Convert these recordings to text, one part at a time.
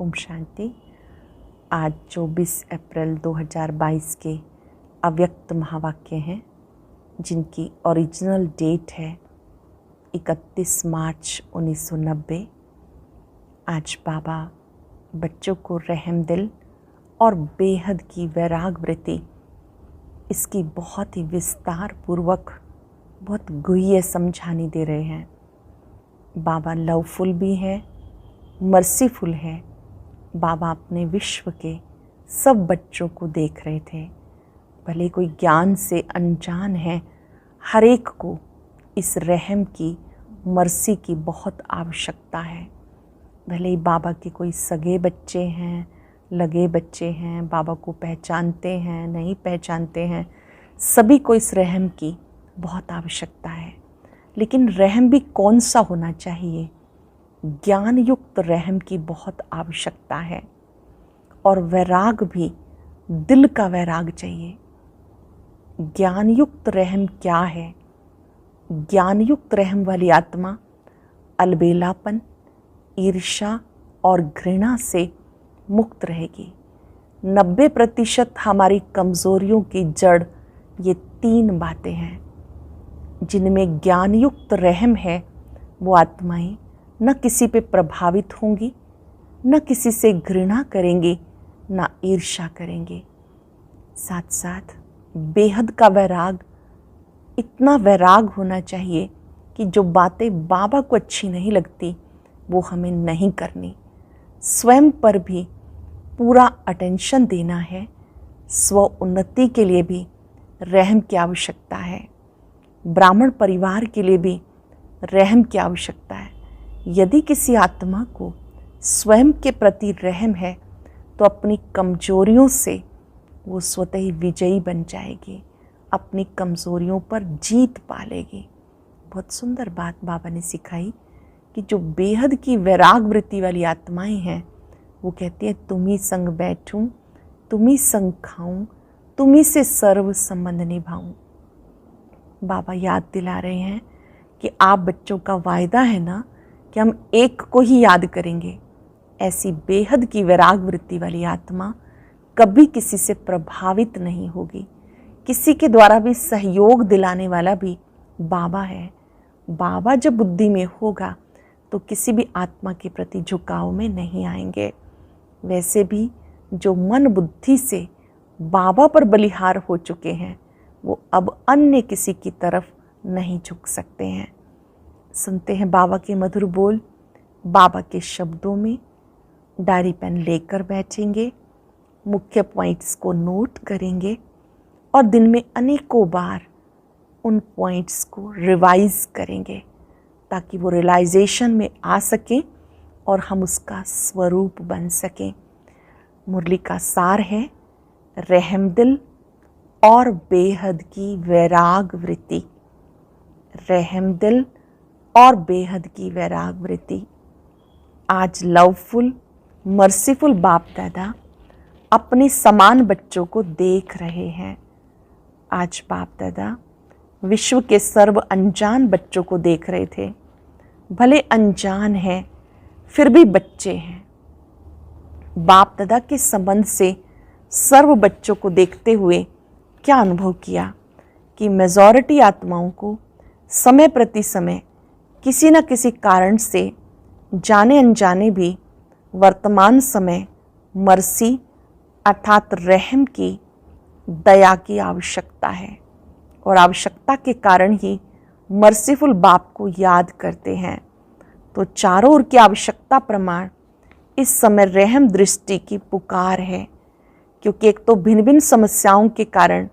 ओम शांति। आज 24 अप्रैल 2022 के अव्यक्त महावाक्य हैं जिनकी ओरिजिनल डेट है 31 मार्च 1990। आज बाबा बच्चों को रहम दिल और बेहद की वैराग वृत्ति इसकी बहुत ही विस्तार पूर्वक बहुत गुह्य समझानी दे रहे हैं। बाबा लवफुल भी है, मर्सीफुल है। बाबा अपने विश्व के सब बच्चों को देख रहे थे, भले कोई ज्ञान से अनजान है, हर एक को इस रहम की, मर्सी की बहुत आवश्यकता है। भले ही बाबा के कोई सगे बच्चे हैं, लगे बच्चे हैं, बाबा को पहचानते हैं, नहीं पहचानते हैं, सभी को इस रहम की बहुत आवश्यकता है। लेकिन रहम भी कौन सा होना चाहिए? ज्ञान युक्त रहम की बहुत आवश्यकता है। और वैराग भी दिल का वैराग चाहिए। ज्ञान युक्त रहम क्या है? ज्ञान युक्त रहम वाली आत्मा अलबेलापन, ईर्ष्या और घृणा से मुक्त रहेगी। 90% हमारी कमज़ोरियों की जड़ ये 3 बातें हैं। जिनमें ज्ञान युक्त रहम है वो आत्माएं न किसी पे प्रभावित होंगी, न किसी से घृणा करेंगी, न ईर्ष्या करेंगे। साथ साथ बेहद का वैराग, इतना वैराग होना चाहिए कि जो बातें बाबा को अच्छी नहीं लगती वो हमें नहीं करनी। स्वयं पर भी पूरा अटेंशन देना है। स्व उन्नति के लिए भी रहम की आवश्यकता है। ब्राह्मण परिवार के लिए भी रहम की आवश्यकता है। यदि किसी आत्मा को स्वयं के प्रति रहम है तो अपनी कमजोरियों से वो स्वतः ही विजयी बन जाएगी, अपनी कमजोरियों पर जीत पा लेगी। बहुत सुंदर बात बाबा ने सिखाई कि जो बेहद की वैराग वृत्ति वाली आत्माएं हैं वो कहती है तुम्ही संग बैठूं, तुम्ही संग खाऊं, तुम्ही से सर्व संबंध निभाऊं। बाबा याद दिला रहे हैं कि आप बच्चों का वायदा है ना कि हम एक को ही याद करेंगे। ऐसी बेहद की वैराग वृत्ति वाली आत्मा कभी किसी से प्रभावित नहीं होगी। किसी के द्वारा भी सहयोग दिलाने वाला भी बाबा है। बाबा जब बुद्धि में होगा तो किसी भी आत्मा के प्रति झुकाव में नहीं आएंगे। वैसे भी जो मन बुद्धि से बाबा पर बलिहार हो चुके हैं वो अब अन्य किसी की तरफ नहीं झुक सकते हैं। सुनते हैं बाबा के मधुर बोल। बाबा के शब्दों में डायरी पेन लेकर बैठेंगे, मुख्य पॉइंट्स को नोट करेंगे और दिन में अनेकों बार उन पॉइंट्स को रिवाइज करेंगे ताकि वो रियलाइजेशन में आ सकें और हम उसका स्वरूप बन सकें। मुरली का सार है रहम दिल और बेहद की वैराग वृत्ति। रहम दिल और बेहद की वैराग वृत्ति। आज लवफुल, मर्सीफुल बाप दादा अपने समान बच्चों को देख रहे हैं। आज बाप दादा विश्व के सर्व अनजान बच्चों को देख रहे थे। भले अनजान हैं फिर भी बच्चे हैं। बाप दादा के संबंध से सर्व बच्चों को देखते हुए क्या अनुभव किया कि मेजॉरिटी आत्माओं को समय प्रति समय किसी न किसी कारण से जाने अनजाने भी वर्तमान समय मर्सी अर्थात रहम की, दया की आवश्यकता है। और आवश्यकता के कारण ही मर्सीफुल बाप को याद करते हैं। तो चारों ओर की आवश्यकता प्रमाण इस समय रहम दृष्टि की पुकार है। क्योंकि एक तो भिन्न भिन्न समस्याओं के कारण,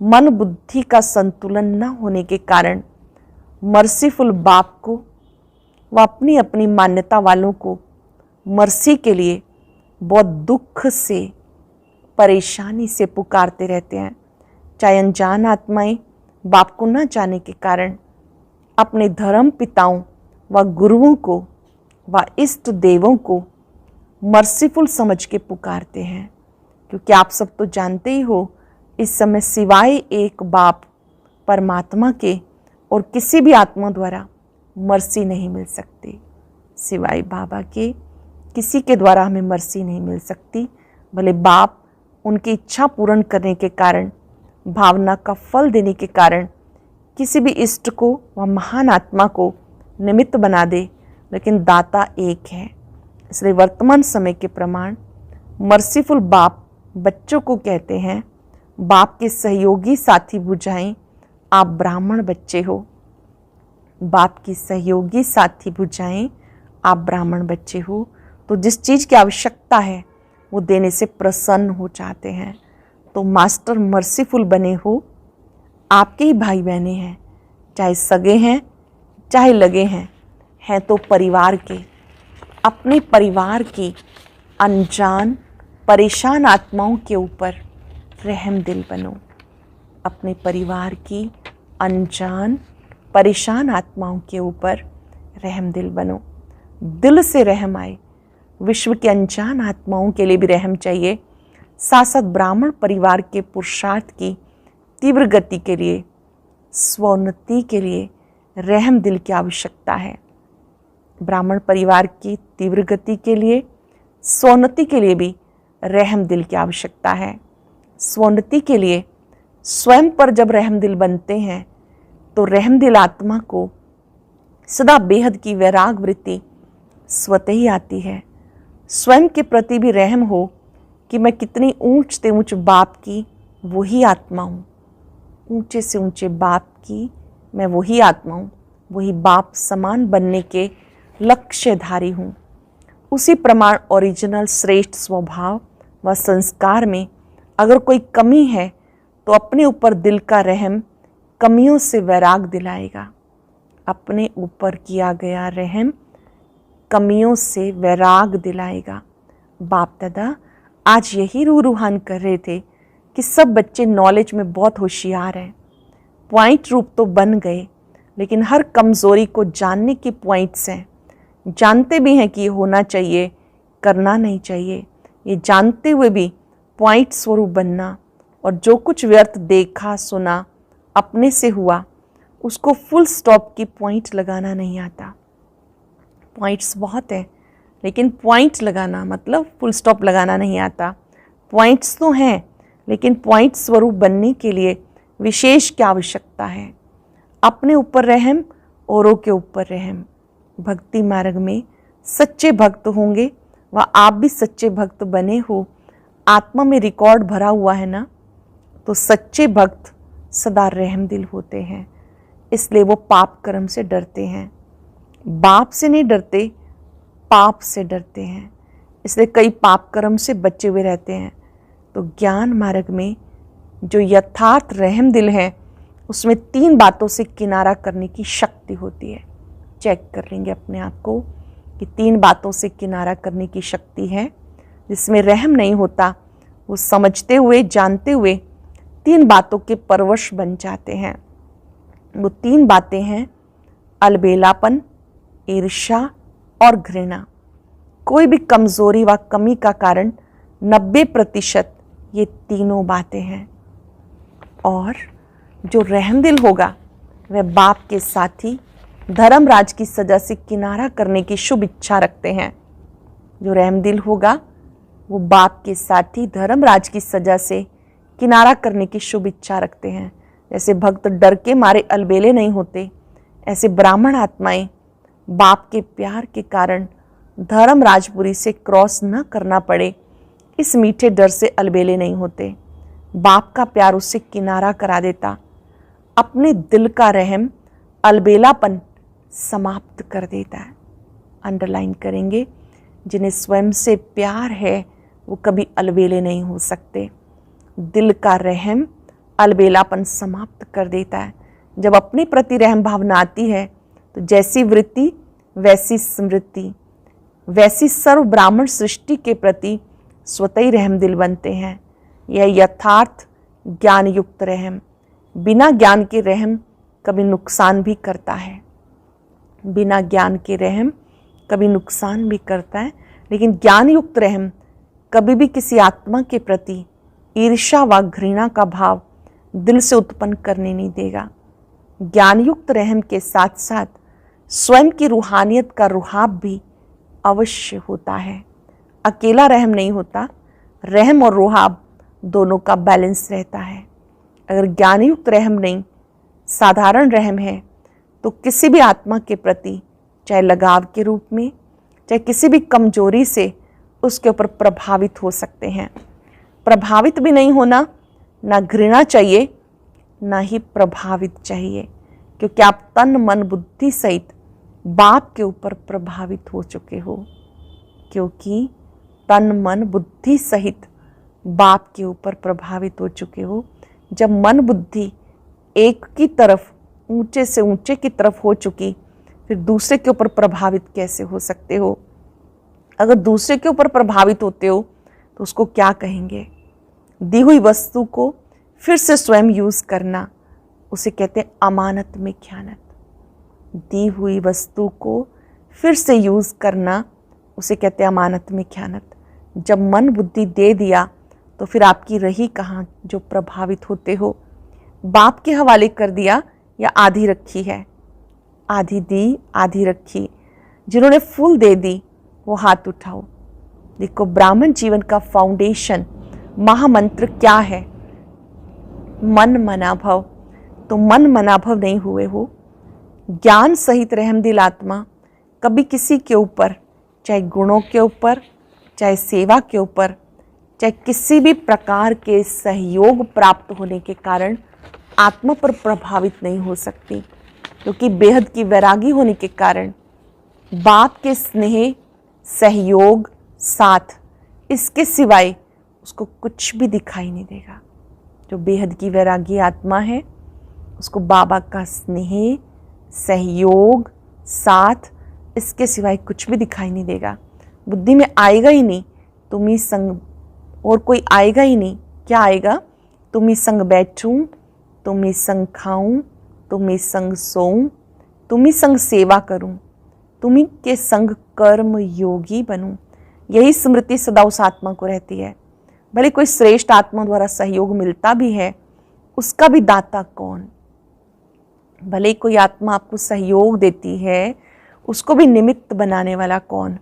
मन बुद्धि का संतुलन न होने के कारण मर्सीफुल बाप को व अपनी अपनी मान्यता वालों को मर्सी के लिए बहुत दुख से, परेशानी से पुकारते रहते हैं। चाहे अनजान आत्माएं बाप को न जाने के कारण अपने धर्म पिताओं व गुरुओं को व इष्ट देवों को मर्सीफुल समझ के पुकारते हैं। क्योंकि आप सब तो जानते ही हो इस समय सिवाय एक बाप परमात्मा के और किसी भी आत्मा द्वारा मर्सी नहीं मिल सकती। सिवाय बाबा के किसी के द्वारा हमें मर्सी नहीं मिल सकती, भले बाप उनकी इच्छा पूर्ण करने के कारण, भावना का फल देने के कारण किसी भी इष्ट को व महान आत्मा को निमित्त बना दे, लेकिन दाता एक है। इसलिए वर्तमान समय के प्रमाण मर्सीफुल बाप बच्चों को कहते हैं, बाप के सहयोगी साथी बुझाएं, आप ब्राह्मण बच्चे हो। बाप की सहयोगी साथी बुझाएं, आप ब्राह्मण बच्चे हो। तो जिस चीज़ की आवश्यकता है वो देने से प्रसन्न हो जाते हैं। तो मास्टर मर्सीफुल बने हो। आपके ही भाई बहने हैं, चाहे सगे हैं चाहे लगे हैं तो परिवार के, अपने परिवार की अनजान परेशान आत्माओं के ऊपर रहम दिल बनो। अपने परिवार की अनजान परेशान आत्माओं के ऊपर रहम दिल बनो। दिल से रहम आए। विश्व के अनजान आत्माओं के लिए भी रहम चाहिए, साथ साथ ब्राह्मण परिवार के पुरुषार्थ की तीव्र गति के लिए, स्वोन्नति के लिए रहम दिल की आवश्यकता है। ब्राह्मण परिवार की तीव्र गति के लिए, स्वोन्नति के लिए भी रहम दिल की आवश्यकता है। स्वोन्नति के लिए स्वयं पर जब रहम दिल बनते हैं तो रहम दिल आत्मा को सदा बेहद की वैराग वृत्ति स्वतः ही आती है। स्वयं के प्रति भी रहम हो कि मैं कितनी ऊंच से ऊंच बाप की वही आत्मा हूँ, ऊंचे से ऊंचे बाप की मैं वही आत्मा हूँ, वही बाप समान बनने के लक्ष्यधारी हूँ। उसी प्रमाण ओरिजिनल श्रेष्ठ स्वभाव व संस्कार में अगर कोई कमी है तो अपने ऊपर दिल का रहम कमियों से वैराग दिलाएगा। अपने ऊपर किया गया रहम कमियों से वैराग दिलाएगा। बाप दादा आज यही रूहान कर रहे थे कि सब बच्चे नॉलेज में बहुत होशियार हैं, पॉइंट रूप तो बन गए, लेकिन हर कमज़ोरी को जानने के पॉइंट्स हैं। जानते भी हैं कि ये होना चाहिए, करना नहीं चाहिए, ये जानते हुए भी पॉइंट स्वरूप बनना, और जो कुछ व्यर्थ देखा सुना अपने से हुआ उसको फुल स्टॉप की पॉइंट लगाना नहीं आता। पॉइंट्स बहुत हैं लेकिन पॉइंट लगाना मतलब फुल स्टॉप लगाना नहीं आता। पॉइंट्स तो हैं लेकिन पॉइंट स्वरूप बनने के लिए विशेष क्या आवश्यकता है? अपने ऊपर रहम, औरों के ऊपर रहम। भक्ति मार्ग में सच्चे भक्त होंगे व आप भी सच्चे भक्त बने हो, आत्मा में रिकॉर्ड भरा हुआ है ना, तो सच्चे भक्त सदा रहम दिल होते हैं। इसलिए वो पाप कर्म से डरते हैं, बाप से नहीं डरते, पाप से डरते हैं। इसलिए कई पाप कर्म से बचे हुए रहते हैं। तो ज्ञान मार्ग में जो यथार्थ रहम दिल है उसमें 3 बातों से किनारा करने की शक्ति होती है। चेक कर लेंगे अपने आप को कि 3 बातों से किनारा करने की शक्ति है। जिसमें रहम नहीं होता वो समझते हुए जानते हुए 3 बातों के परवश बन जाते हैं। वो 3 बातें हैं अलबेलापन, ईर्ष्या और घृणा। कोई भी कमजोरी व कमी का कारण 90% ये तीनों बातें हैं। और जो रहमदिल होगा वह बाप के साथी धर्मराज की सजा से किनारा करने की शुभ इच्छा रखते हैं। जो रहमदिल होगा वो बाप के साथी धर्मराज की सजा से किनारा करने की शुभ इच्छा रखते हैं। जैसे भक्त डर के मारे अलबेले नहीं होते, ऐसे ब्राह्मण आत्माएं बाप के प्यार के कारण धर्मराजपुरी से क्रॉस न करना पड़े इस मीठे डर से अलबेले नहीं होते। बाप का प्यार उससे किनारा करा देता, अपने दिल का रहम अलबेलापन समाप्त कर देता है। अंडरलाइन करेंगे, जिन्हें स्वयं से प्यार है वो कभी अलबेले नहीं हो सकते। दिल का रहम अलबेलापन समाप्त कर देता है। जब अपने प्रति रहम भावना आती है तो जैसी वृत्ति वैसी स्मृति, वैसी सर्व ब्राह्मण सृष्टि के प्रति स्वतः ही रहम दिल बनते हैं। यह यथार्थ ज्ञान युक्त रहम। बिना ज्ञान के रहम कभी नुकसान भी करता है, बिना ज्ञान के रहम कभी नुकसान भी करता है, लेकिन ज्ञान युक्त रहम कभी भी किसी आत्मा के प्रति ईर्ष्या व घृणा का भाव दिल से उत्पन्न करने नहीं देगा। ज्ञान युक्त रहम के साथ साथ स्वयं की रूहानियत का रुहाब भी अवश्य होता है। अकेला रहम नहीं होता, रहम और रोहाब दोनों का बैलेंस रहता है। अगर ज्ञानयुक्त रहम नहीं, साधारण रहम है, तो किसी भी आत्मा के प्रति, चाहे लगाव के रूप में, चाहे किसी भी कमजोरी से उसके ऊपर प्रभावित हो सकते हैं। प्रभावित भी नहीं होना, ना घृणा चाहिए ना ही प्रभावित चाहिए, क्योंकि आप तन मन बुद्धि सहित बाप के ऊपर प्रभावित हो चुके हो। क्योंकि तन मन बुद्धि सहित बाप के ऊपर प्रभावित हो चुके हो। जब मन बुद्धि एक की तरफ, ऊंचे से ऊंचे की तरफ हो चुकी, फिर दूसरे के ऊपर प्रभावित कैसे हो सकते हो? अगर दूसरे के ऊपर प्रभावित होते हो तो उसको क्या कहेंगे? दी हुई वस्तु को फिर से स्वयं यूज करना, उसे कहते हैं अमानत में ख्यानत। दी हुई वस्तु को फिर से यूज करना, उसे कहते हैं अमानत में ख्यानत। जब मन बुद्धि दे दिया तो फिर आपकी रही कहाँ जो प्रभावित होते हो? बाप के हवाले कर दिया या आधी रखी है? आधी दी, आधी रखी। जिन्होंने फुल दे दी वो हाथ उठाओ। देखो, ब्राह्मण जीवन का फाउंडेशन, महामंत्र क्या है? मन मनाभव। तो मन मनाभव नहीं हुए हो, ज्ञान सहित रहमदिल आत्मा कभी किसी के ऊपर, चाहे गुणों के ऊपर, चाहे सेवा के ऊपर, चाहे किसी भी प्रकार के सहयोग प्राप्त होने के कारण आत्मा पर प्रभावित नहीं हो सकती, क्योंकि बेहद की वैरागी होने के कारण बाप के स्नेह, सहयोग, साथ, इसके सिवाय उसको कुछ भी दिखाई नहीं देगा। जो बेहद की वैरागी आत्मा है उसको बाबा का स्नेह, सहयोग, साथ, इसके सिवाय कुछ भी दिखाई नहीं देगा। बुद्धि में आएगा ही नहीं तुम ही संग, और कोई आएगा ही नहीं। क्या आएगा? तुम ही संग बैठूं, तुम ही संग खाऊं, तुम ही संग सोऊं, तुम ही संग सेवा करूं, तुम ही के संग कर्म योगी बनूं। यही स्मृति सदा उस आत्मा को रहती है। भले कोई श्रेष्ठ आत्मा द्वारा सहयोग मिलता भी है, उसका भी दाता कौन? भले कोई आत्मा आपको सहयोग देती है, उसको भी निमित्त बनाने वाला कौन?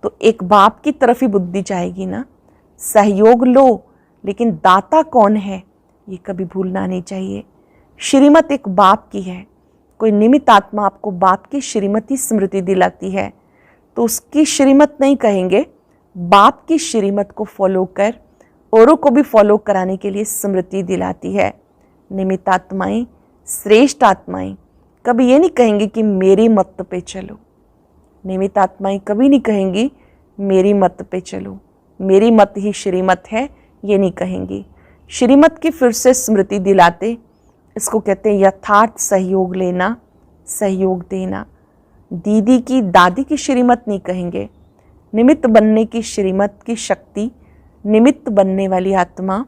तो एक बाप की तरफ ही बुद्धि जाएगी ना। सहयोग लो, लेकिन दाता कौन है ये कभी भूलना नहीं चाहिए। श्रीमत एक बाप की है। कोई निमित्त आत्मा आपको बाप की श्रीमत ही स्मृति दिलाती है, तो उसकी श्रीमत नहीं कहेंगे, बाप की श्रीमत को फॉलो कर औरों को भी फॉलो कराने के लिए स्मृति दिलाती है। निमित्त आत्माएं, श्रेष्ठ आत्माएं कभी ये नहीं कहेंगी कि मेरी मत पे चलो। निमित्त आत्माएं कभी नहीं कहेंगी मेरी मत पे चलो, मेरी मत ही श्रीमत है, ये नहीं कहेंगी। श्रीमत की फिर से स्मृति दिलाते, इसको कहते हैं यथार्थ सहयोग लेना, सहयोग देना। दीदी की, दादी की श्रीमत नहीं कहेंगे। निमित्त बनने की श्रीमत की शक्ति, निमित्त बनने वाली आत्मा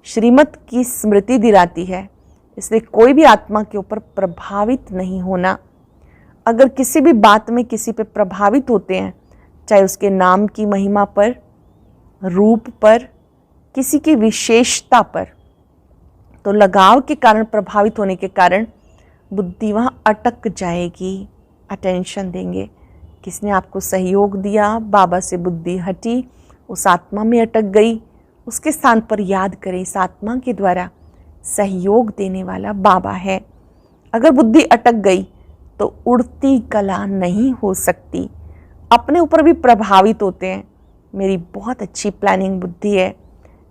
श्रीमत की स्मृति दिलाती है। इसलिए कोई भी आत्मा के ऊपर प्रभावित नहीं होना। अगर किसी भी बात में किसी पे प्रभावित होते हैं, चाहे उसके नाम की महिमा पर, रूप पर, किसी की विशेषता पर, तो लगाव के कारण, प्रभावित होने के कारण बुद्धि वहाँ अटक जाएगी। अटेंशन देंगे। किसने आपको सहयोग दिया, बाबा से बुद्धि हटी, उस आत्मा में अटक गई, उसके स्थान पर याद करें इस आत्मा के द्वारा सहयोग देने वाला बाबा है। अगर बुद्धि अटक गई तो उड़ती कला नहीं हो सकती। अपने ऊपर भी प्रभावित होते हैं। मेरी बहुत अच्छी प्लानिंग बुद्धि है,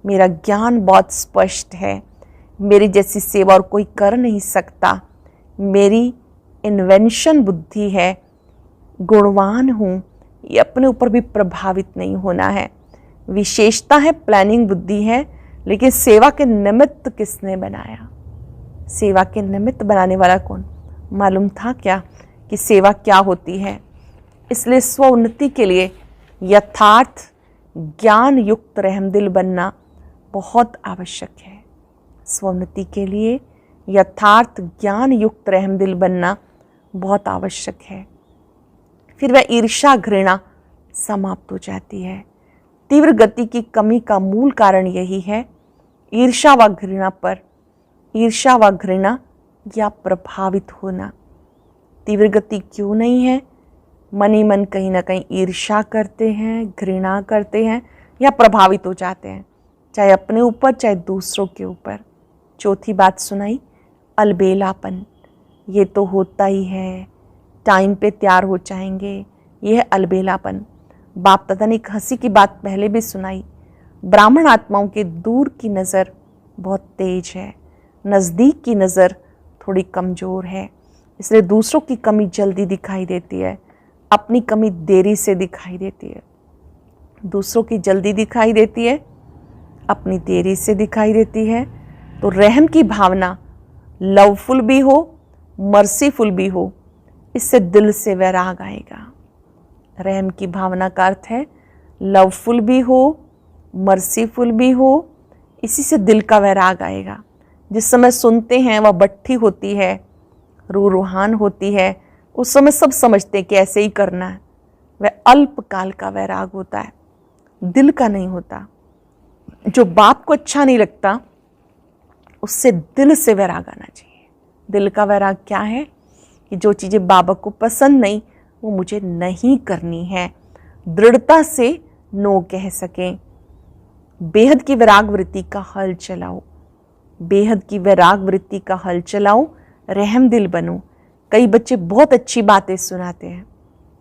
मेरा ज्ञान बहुत स्पष्ट है, मेरी जैसी सेवा और कोई कर नहीं सकता, मेरी इन्वेंशन बुद्धि है, गुणवान हूँ, ये अपने ऊपर भी प्रभावित नहीं होना है। विशेषता है, प्लानिंग बुद्धि है, लेकिन सेवा के निमित्त किसने बनाया? सेवा के निमित्त बनाने वाला कौन? मालूम था क्या कि सेवा क्या होती है? इसलिए स्व उन्नति के लिए यथार्थ ज्ञान युक्त रहमदिल बनना बहुत आवश्यक है। स्वोन्नति के लिए यथार्थ ज्ञान युक्त रहमदिल बनना बहुत आवश्यक है। फिर वह ईर्ष्या घृणा समाप्त हो जाती है। तीव्र गति की कमी का मूल कारण यही है, ईर्ष्या व घृणा पर, ईर्ष्या व घृणा या प्रभावित होना। तीव्र गति क्यों नहीं है? मन ही मन कहीं ना कहीं ईर्ष्या करते हैं, घृणा करते हैं या प्रभावित हो जाते हैं, चाहे अपने ऊपर चाहे दूसरों के ऊपर। चौथी बात सुनाई, अलबेलापन। ये तो होता ही है, टाइम पे तैयार हो जाएंगे, ये है अलबेलापन। बाप दादा ने एक हंसी की बात पहले भी सुनाई, ब्राह्मण आत्माओं के दूर की नज़र बहुत तेज है, नज़दीक की नज़र थोड़ी कमज़ोर है, इसलिए दूसरों की कमी जल्दी दिखाई देती है, अपनी कमी देरी से दिखाई देती है। दूसरों की जल्दी दिखाई देती है, अपनी देरी से दिखाई देती है। तो रहम की भावना लवफुल भी हो, मर्सीफुल भी हो, इससे दिल से वैराग आएगा। रहम की भावना का अर्थ है लवफुल भी हो, मर्सीफुल भी हो, इसी से दिल का वैराग आएगा। जिस समय सुनते हैं वह बट्ठी होती है, रूहान होती है, उस समय सब समझते हैं कि ऐसे ही करना है। वह अल्पकाल का वैराग होता है, दिल का नहीं होता। जो बाप को अच्छा नहीं लगता उससे दिल से वैराग आना चाहिए। दिल का वैराग क्या है कि जो चीज़ें बाबा को पसंद नहीं वो मुझे नहीं करनी है, दृढ़ता से नो कह सकें। बेहद की वैराग वृत्ति का हल चलाओ, बेहद की वैराग वृत्ति का हल चलाओ, रहम दिल बनो। कई बच्चे बहुत अच्छी बातें सुनाते हैं,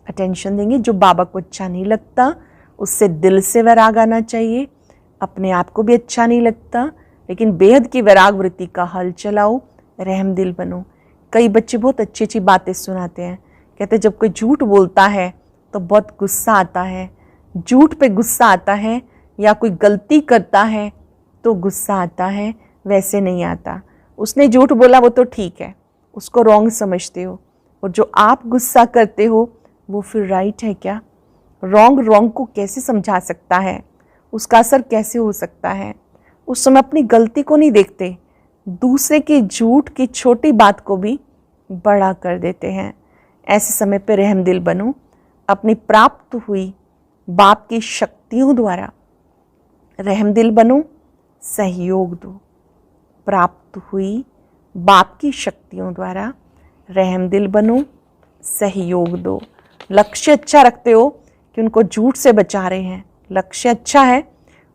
अटेंशन देंगे। जो बाबा को अच्छा नहीं लगता उससे दिल से वैराग आना चाहिए। अपने आप को भी अच्छा नहीं लगता, लेकिन बेहद की वैराग वृत्ति का हल चलाओ, रहम दिल बनो। कई बच्चे बहुत अच्छी अच्छी बातें सुनाते हैं, कहते हैं जब कोई झूठ बोलता है तो बहुत गुस्सा आता है, झूठ पे गुस्सा आता है, या कोई गलती करता है तो गुस्सा आता है, वैसे नहीं आता। उसने झूठ बोला वो तो ठीक है, उसको रॉन्ग समझते हो, और जो आप गुस्सा करते हो वो फिर राइट है क्या? रॉन्ग को कैसे समझा सकता है, उसका असर कैसे हो सकता है? उस समय अपनी गलती को नहीं देखते, दूसरे के झूठ की छोटी बात को भी बड़ा कर देते हैं। ऐसे समय पे रहम दिल बनो, अपनी प्राप्त हुई बाप की शक्तियों द्वारा रहम दिल बनो, सहयोग दो। प्राप्त हुई बाप की शक्तियों द्वारा रहम दिल बनो, सहयोग दो। लक्ष्य अच्छा रखते हो कि उनको झूठ से बचा रहे हैं, लक्ष्य अच्छा है,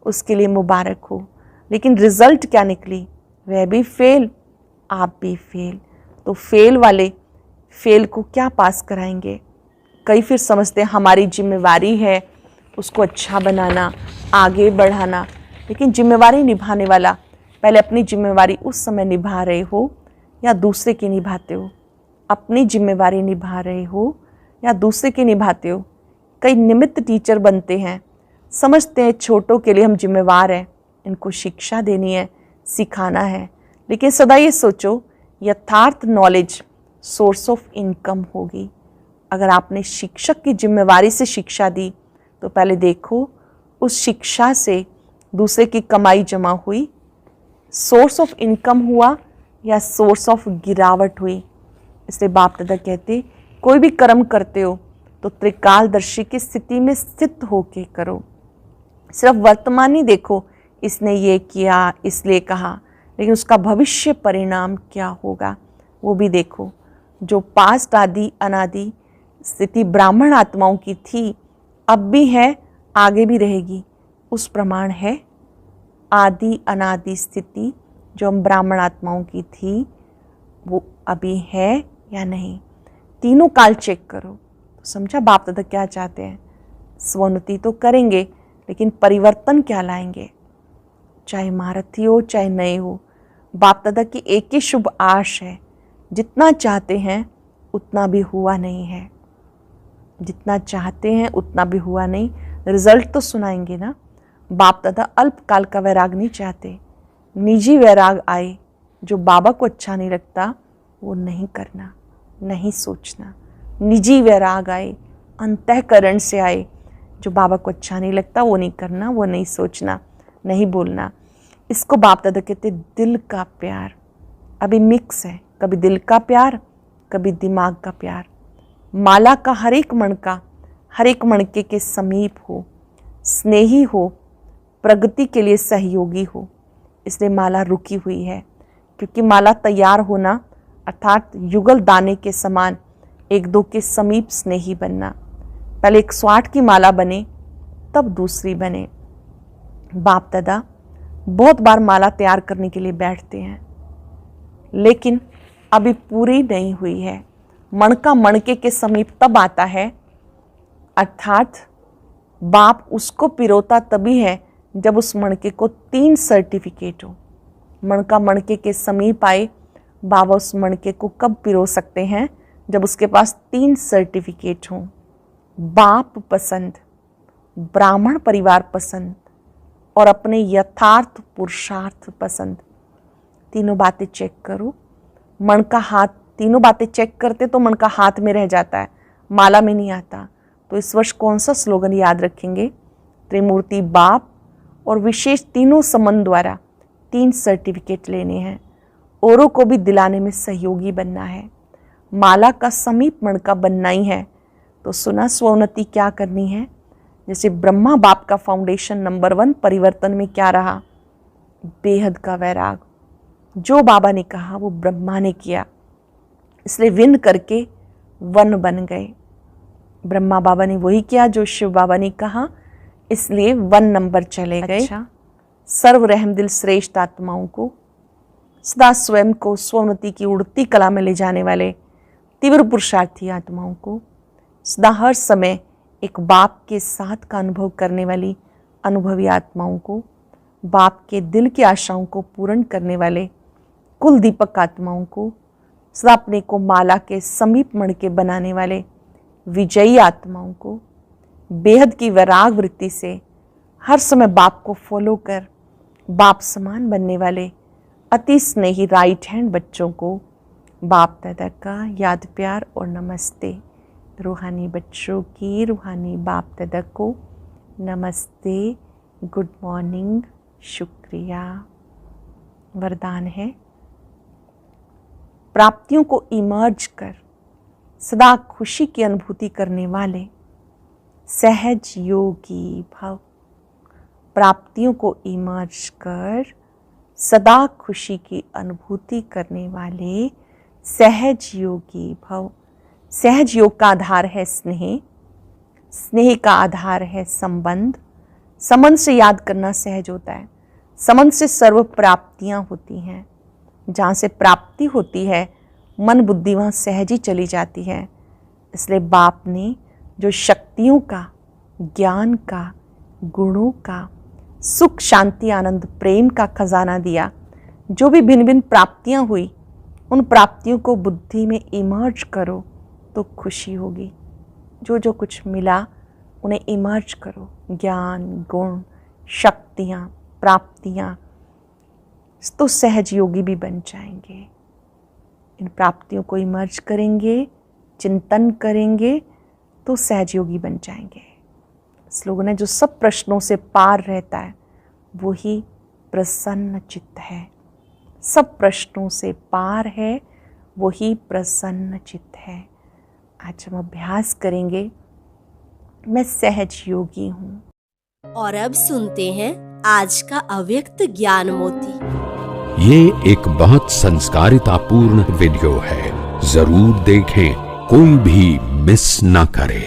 उसके लिए मुबारक हो, लेकिन रिजल्ट क्या निकली? वह भी फेल, आप भी फेल। तो फेल वाले फेल को क्या पास कराएंगे? कई फिर समझते हैं हमारी जिम्मेवारी है उसको अच्छा बनाना, आगे बढ़ाना, लेकिन जिम्मेवारी निभाने वाला पहले अपनी जिम्मेवारी उस समय निभा रहे हो या दूसरे की निभाते हो? अपनी जिम्मेवारी निभा रहे हो या दूसरे की निभाते हो? कई निमित्त टीचर बनते हैं, समझते हैं छोटों के लिए हम जिम्मेवार हैं, इनको शिक्षा देनी है, सिखाना है, लेकिन सदा ये सोचो यथार्थ नॉलेज सोर्स ऑफ इनकम होगी। अगर आपने शिक्षक की जिम्मेवारी से शिक्षा दी तो पहले देखो उस शिक्षा से दूसरे की कमाई जमा हुई, सोर्स ऑफ इनकम हुआ या सोर्स ऑफ गिरावट हुई। इसलिए बाप दादा कहते कोई भी कर्म करते हो तो त्रिकालदर्शी की स्थिति में स्थित होके करो। सिर्फ वर्तमान ही देखो, इसने ये किया इसलिए कहा, लेकिन उसका भविष्य परिणाम क्या होगा वो भी देखो। जो पास्ट आदि अनादि स्थिति ब्राह्मण आत्माओं की थी, अब भी है, आगे भी रहेगी, उस प्रमाण है आदि अनादि स्थिति जो हम ब्राह्मण आत्माओं की थी वो अभी है या नहीं। तीनों काल चेक करो तो समझा बाप दादा क्या चाहते हैं। स्वोन्नति तो करेंगे लेकिन परिवर्तन क्या लाएंगे? चाहे महारथी हो चाहे नए हो, बाप दादा की एक ही शुभ आश है, जितना चाहते हैं उतना भी हुआ नहीं है, जितना चाहते हैं उतना भी हुआ नहीं। रिजल्ट तो सुनाएंगे ना। बाप दादा अल्पकाल का वैराग नहीं चाहते, निजी वैराग आए, जो बाबा को अच्छा नहीं लगता वो नहीं करना, नहीं सोचना। निजी वैराग आए, अंतःकरण से आए, जो बाबा को अच्छा नहीं लगता वो नहीं करना, वो नहीं सोचना, नहीं बोलना। इसको बाप दादा कहते दिल का प्यार। अभी मिक्स है, कभी दिल का प्यार कभी दिमाग का प्यार। माला का हर एक मणका हर एक मणके के समीप हो, स्नेही हो, प्रगति के लिए सहयोगी हो। इसलिए माला रुकी हुई है, क्योंकि माला तैयार होना अर्थात युगल दाने के समान एक दो के समीप स्नेही बनना। पहले 108 की माला बने तब दूसरी बने। बाप दादा बहुत बार माला तैयार करने के लिए बैठते हैं, लेकिन अभी पूरी नहीं हुई है। मणका मणके के समीप तब आता है, अर्थात बाप उसको पिरोता तभी है जब उस मणके को 3 सर्टिफिकेट हो। मणका मणके के समीप आए, बाबा उस मणके को कब पिरो सकते हैं? जब उसके पास 3 सर्टिफिकेट हों। बाप पसंद, ब्राह्मण परिवार पसंद और अपने यथार्थ पुरुषार्थ पसंद। तीनों बातें चेक करो। मन का हाथ, तीनों बातें चेक करते तो मन का हाथ में रह जाता है, माला में नहीं आता। तो इस वर्ष कौन सा स्लोगन याद रखेंगे? त्रिमूर्ति बाप और विशेष तीनों संबंध द्वारा 3 सर्टिफिकेट लेने हैं। औरों को भी दिलाने में सहयोगी बनना है। माला का समीप मणका बनना ही है। तो सुना स्वोन्नति क्या करनी है? जैसे ब्रह्मा बाप का फाउंडेशन नंबर 1 परिवर्तन में क्या रहा? बेहद का वैराग। जो बाबा ने कहा वो ब्रह्मा ने किया, इसलिए विन करके वन बन गए। ब्रह्मा बाबा ने वही किया जो शिव बाबा ने कहा, इसलिए 1 नंबर चले गए। अच्छा, सर्व रहमदिल श्रेष्ठ आत्माओं को, सदा स्वयं को स्वोन्नति की उड़ती कला में ले जाने वाले तीव्र पुरुषार्थी आत्माओं को, सदा हर समय एक बाप के साथ का अनुभव करने वाली अनुभवी आत्माओं को, बाप के दिल की आशाओं को पूर्ण करने वाले कुल दीपक आत्माओं को, सदा अपने को माला के समीप मणके बनाने वाले विजयी आत्माओं को, बेहद की वैराग वृत्ति से हर समय बाप को फॉलो कर बाप समान बनने वाले अति स्नेही राइट हैंड बच्चों को बाप दादा का याद प्यार और नमस्ते। रूहानी बच्चों की रूहानी बाप दादा को नमस्ते, गुड मॉर्निंग, शुक्रिया। वरदान है, प्राप्तियों को इमर्ज कर सदा खुशी की अनुभूति करने वाले सहज योगी भव। प्राप्तियों को इमर्ज कर सदा खुशी की अनुभूति करने वाले सहज योगी भव। सहज योग का आधार है स्नेह, स्नेह का आधार है संबंध। संबंध से याद करना सहज होता है, संबंध से सर्व प्राप्तियां होती हैं। जहाँ से प्राप्ति होती है मन बुद्धि वहाँ सहज ही चली जाती है। इसलिए बाप ने जो शक्तियों का, ज्ञान का, गुणों का, सुख शांति आनंद प्रेम का खजाना दिया, जो भी भिन्न भिन्न प्राप्तियां हुई उन प्राप्तियों को बुद्धि में इमर्ज करो तो खुशी होगी। जो जो कुछ मिला उन्हें इमर्ज करो, ज्ञान गुण शक्तियाँ प्राप्तियाँ, तो सहज योगी भी बन जाएंगे। इन प्राप्तियों को इमर्ज करेंगे, चिंतन करेंगे तो सहज योगी बन जाएंगे। स्लोगन है, जो सब प्रश्नों से पार रहता है वही प्रसन्न चित्त है। सब प्रश्नों से पार है वही प्रसन्न चित्त है। आज हम अभ्यास करेंगे, मैं सहज योगी हूँ। और अब सुनते हैं आज का अव्यक्त ज्ञान मोती। ये एक बहुत संस्कारितापूर्ण वीडियो है, जरूर देखें, कोई भी मिस न करे।